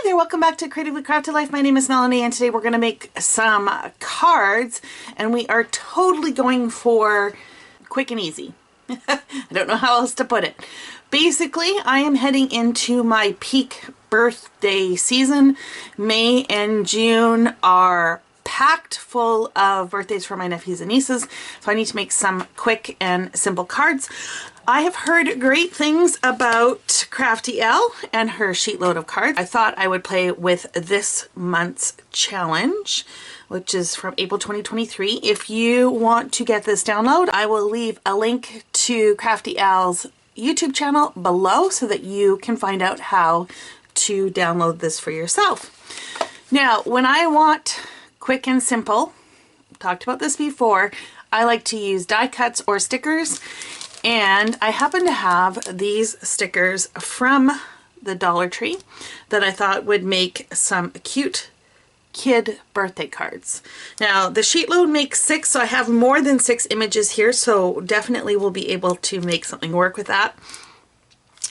Hi there, welcome back to Creatively Crafted Life. My name is Melanie and today we're going to make some cards and we are totally going for quick and easy. I don't know how else to put it. Basically, I am heading into my peak birthday season. May and June are packed full of birthdays for my nephews and nieces, so I need to make some quick and simple cards. I have heard great things about Crafty and her sheetload of cards. I thought I would play with this month's challenge, which is from April 2023. If you want to get this download, I will leave a link to Crafty YouTube channel below so that you can find out how to download this for yourself. Now, when I want quick and simple, talked about this before, I like to use die cuts or stickers. And I happen to have these stickers from the Dollar Tree that I thought would make some cute kid birthday cards. Now the Sheetload makes 6, so I have more than 6 images here, so definitely we'll be able to make something work with that.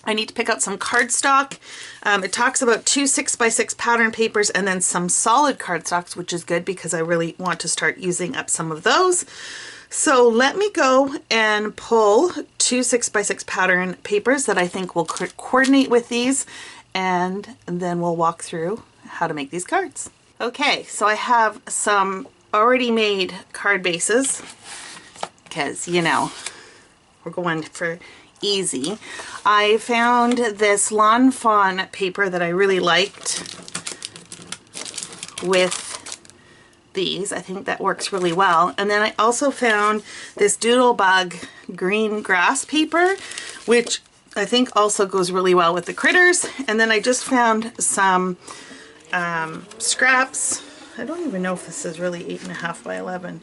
I need to pick out some cardstock. It talks about 2 6x6 pattern papers and then some solid cardstocks, which is good because I really want to start using up some of those. So let me go and pull 2 6x6 pattern papers that I think will coordinate with these, and then we'll walk through how to make these cards. Okay, so I have some already made card bases because, you know, we're going for easy. I found this Lawn Fawn paper that I really liked with these. I think that works really well. And then I also found this Doodlebug green grass paper, which I think also goes really well with the critters. And then I just found some scraps. I don't even know if this is really 8.5 by 11.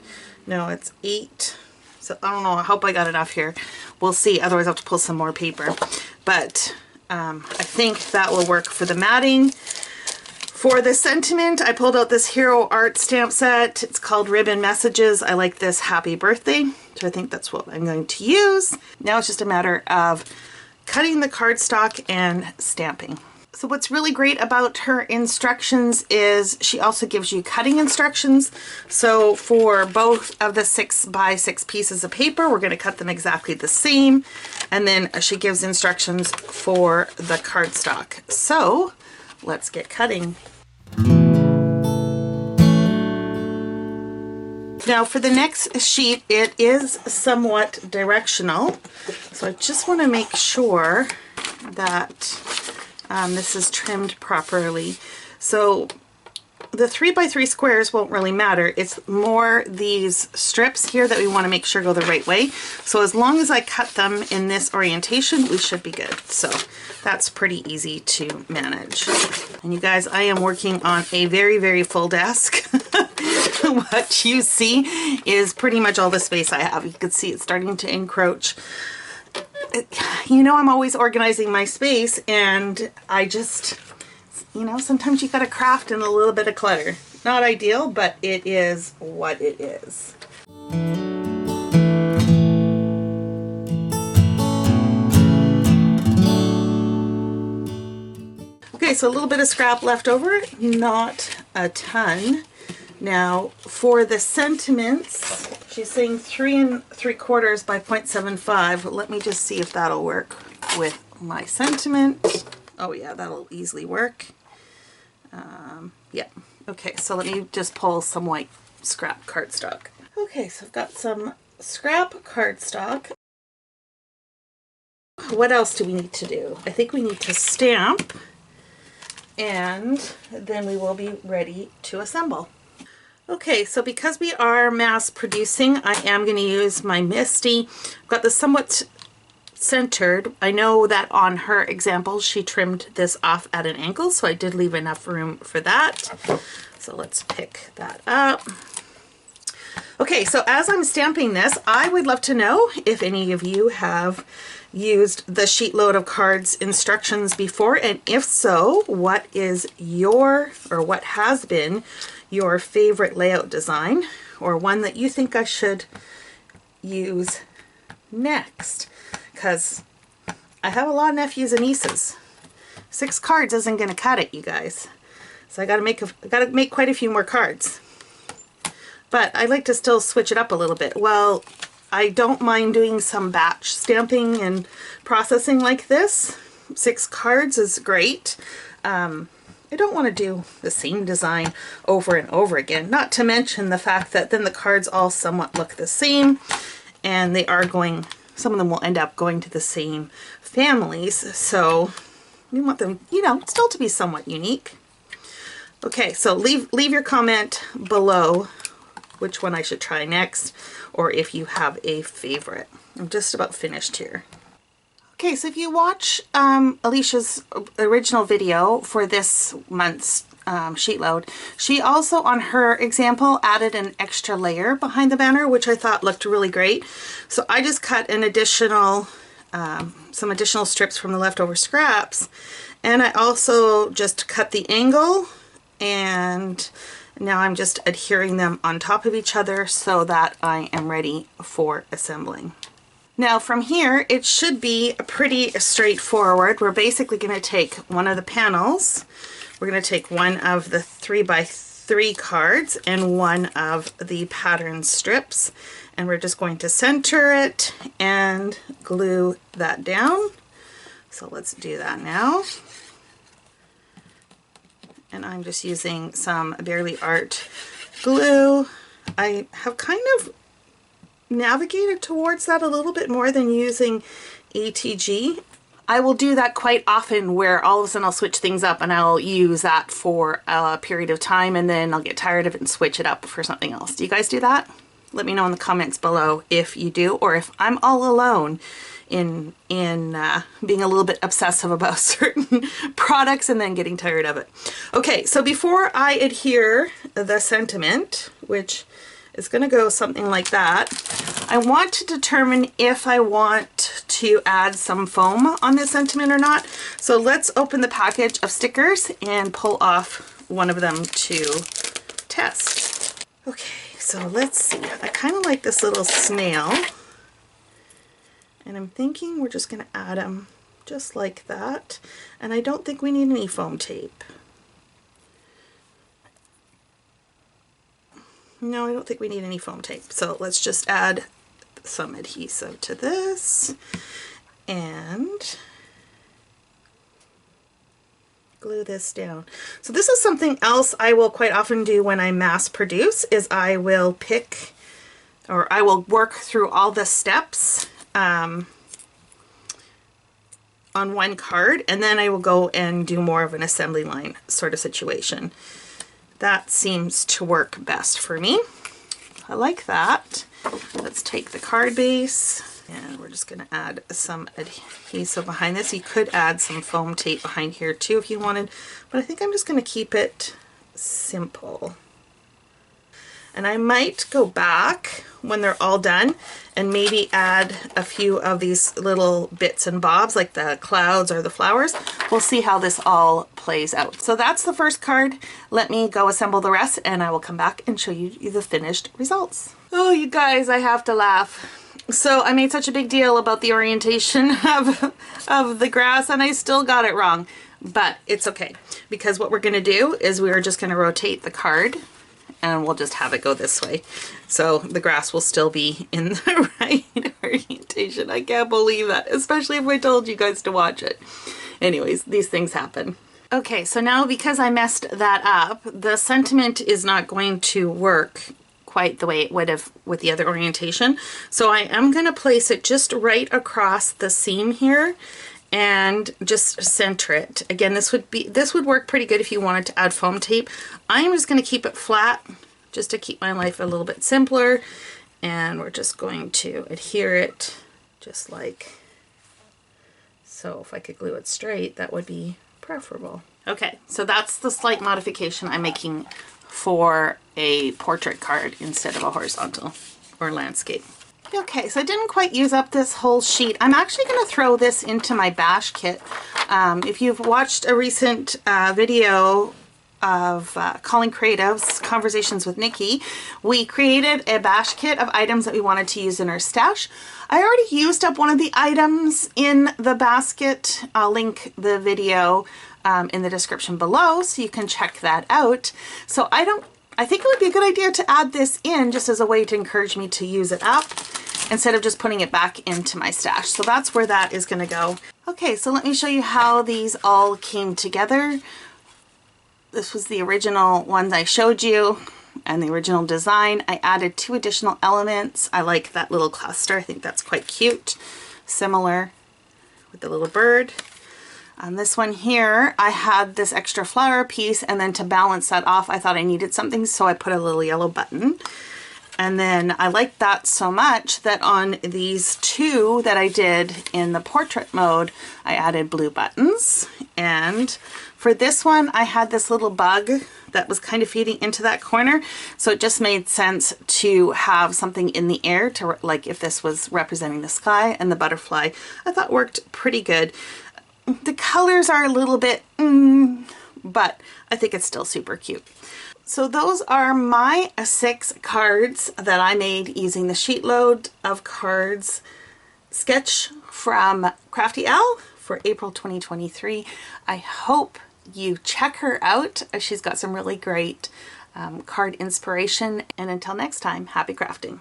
No, it's 8. So I don't know. I hope I got enough here. We'll see. Otherwise I'll have to pull some more paper. But I think that will work for the matting. For the sentiment, I pulled out this Hero Art stamp set. It's called Ribbon Messages. I like this Happy Birthday, so I think that's what I'm going to use. Now it's just a matter of cutting the cardstock and stamping. So what's really great about her instructions is she also gives you cutting instructions. So for both of the 6x6 pieces of paper, we're going to cut them exactly the same. And then she gives instructions for the cardstock. So let's get cutting. Now for the next sheet, it is somewhat directional, so I just want to make sure that this is trimmed properly. So the 3x3 squares won't really matter. It's more these strips here that we want to make sure go the right way. So as long as I cut them in this orientation, we should be good. So that's pretty easy to manage. And you guys, I am working on a very, very full desk. What you see is pretty much all the space I have. You can see it's starting to encroach. You know, I'm always organizing my space, and I just, you know, sometimes you gotta craft in a little bit of clutter. Not ideal, but it is what it is. Okay, so a little bit of scrap left over, not a ton. Now for the sentiments, she's saying 3 3/4 by 0.75. Let me just see if that'll work with my sentiment. Oh yeah, that'll easily work. Yeah. Okay, so let me just pull some white scrap cardstock. Okay, so I've got some scrap cardstock. What else do we need to do? I think we need to stamp, and then we will be ready to assemble. Okay, so because we are mass producing, I am going to use my Misty. I've got this somewhat centered. I know that on her example, she trimmed this off at an angle, so I did leave enough room for that. So let's pick that up. Okay, so as I'm stamping this, I would love to know if any of you have used the Sheetload of Cards instructions before, and if so, what is your, or what has been your favorite layout design, or one that you think I should use next, because I have a lot of nephews and nieces, 6 cards isn't going to cut it, you guys. So I got to make quite a few more cards. But I like to still switch it up a little bit. Well, I don't mind doing some batch stamping and processing like this. 6 cards is great. I don't want to do the same design over and over again, not to mention the fact that then the cards all somewhat look the same, and they are going, some of them will end up going to the same families, so we want them, you know, still to be somewhat unique. Okay, so leave your comment below which one I should try next, or if you have a favorite. I'm just about finished here. Okay, so if you watch Alicia's original video for this month's sheet load, she also on her example added an extra layer behind the banner, which I thought looked really great. So I just cut an additional, some additional strips from the leftover scraps, and I also just cut the angle, and now I'm just adhering them on top of each other so that I am ready for assembling. Now from here, it should be pretty straightforward. We're basically going to take one of the panels, we're going to take one of the 3x3 cards and one of the pattern strips, and we're just going to center it and glue that down. So let's do that now. And I'm just using some Barely Art glue. I have kind of navigated towards that a little bit more than using ATG. I will do that quite often where all of a sudden I'll switch things up and I'll use that for a period of time and then I'll get tired of it and switch it up for something else. Do you guys do that? Let me know in the comments below if you do, or if I'm all alone in being a little bit obsessive about certain products and then getting tired of it. Okay, so before I adhere the sentiment, which is going to go something like that, I want to determine if I want to add some foam on this sentiment or not. So let's open the package of stickers and pull off one of them to test. Okay, so let's see. I kind of like this little snail, and I'm thinking we're just going to add them just like that, and I don't think we need any foam tape. No, I don't think we need any foam tape. So let's just add some adhesive to this and glue this down. So this is something else I will quite often do when I mass produce, is I will pick, or I will work through all the steps on one card, and then I will go and do more of an assembly line sort of situation. That seems to work best for me. I like that. Let's take the card base and we're just going to add some adhesive behind this. You could add some foam tape behind here too if you wanted, but I think I'm just going to keep it simple. And I might go back when they're all done and maybe add a few of these little bits and bobs like the clouds or the flowers. We'll see how this all plays out. So that's the first card. Let me go assemble the rest and I will come back and show you the finished results. Oh, you guys, I have to laugh. So I made such a big deal about the orientation of the grass and I still got it wrong, but it's okay, because what we're going to do is we're just going to rotate the card and we'll just have it go this way. So the grass will still be in the right orientation. I can't believe that, especially if I told you guys to watch it. Anyways, these things happen. Okay, so now because I messed that up, the sentiment is not going to work quite the way it would have with the other orientation. So I am going to place it just right across the seam here and just center it. Again, this would work pretty good if you wanted to add foam tape. I'm just going to keep it flat just to keep my life a little bit simpler, and we're just going to adhere it just like so. If I could glue it straight, that would be preferable. Okay, so that's the slight modification I'm making for a portrait card instead of a horizontal or landscape. Okay, so I didn't quite use up this whole sheet. I'm actually going to throw this into my bash kit. If you've watched a recent video of Calling Creatives, Conversations with Nikki, we created a bash kit of items that we wanted to use in our stash. I already used up one of the items in the basket. I'll link the video in the description below so you can check that out. So I think it would be a good idea to add this in just as a way to encourage me to use it up instead of just putting it back into my stash. So that's where that is going to go. Okay, so let me show you how these all came together. This was the original ones I showed you and the original design. I added 2 additional elements. I like that little cluster. I think that's quite cute. Similar with the little bird. On this one here, I had this extra flower piece, and then to balance that off, I thought I needed something, so I put a little yellow button. And then I liked that so much that on these 2 that I did in the portrait mode, I added blue buttons. And for this one, I had this little bug that was kind of feeding into that corner. So it just made sense to have something in the air to, like, if this was representing the sky, and the butterfly, I thought worked pretty good. The colors are a little bit, but I think it's still super cute. So those are my 6 cards that I made using the Sheetload of Cards sketch from Crafty for April 2023. I hope you check her out. She's got some really great card inspiration. And until next time, happy crafting.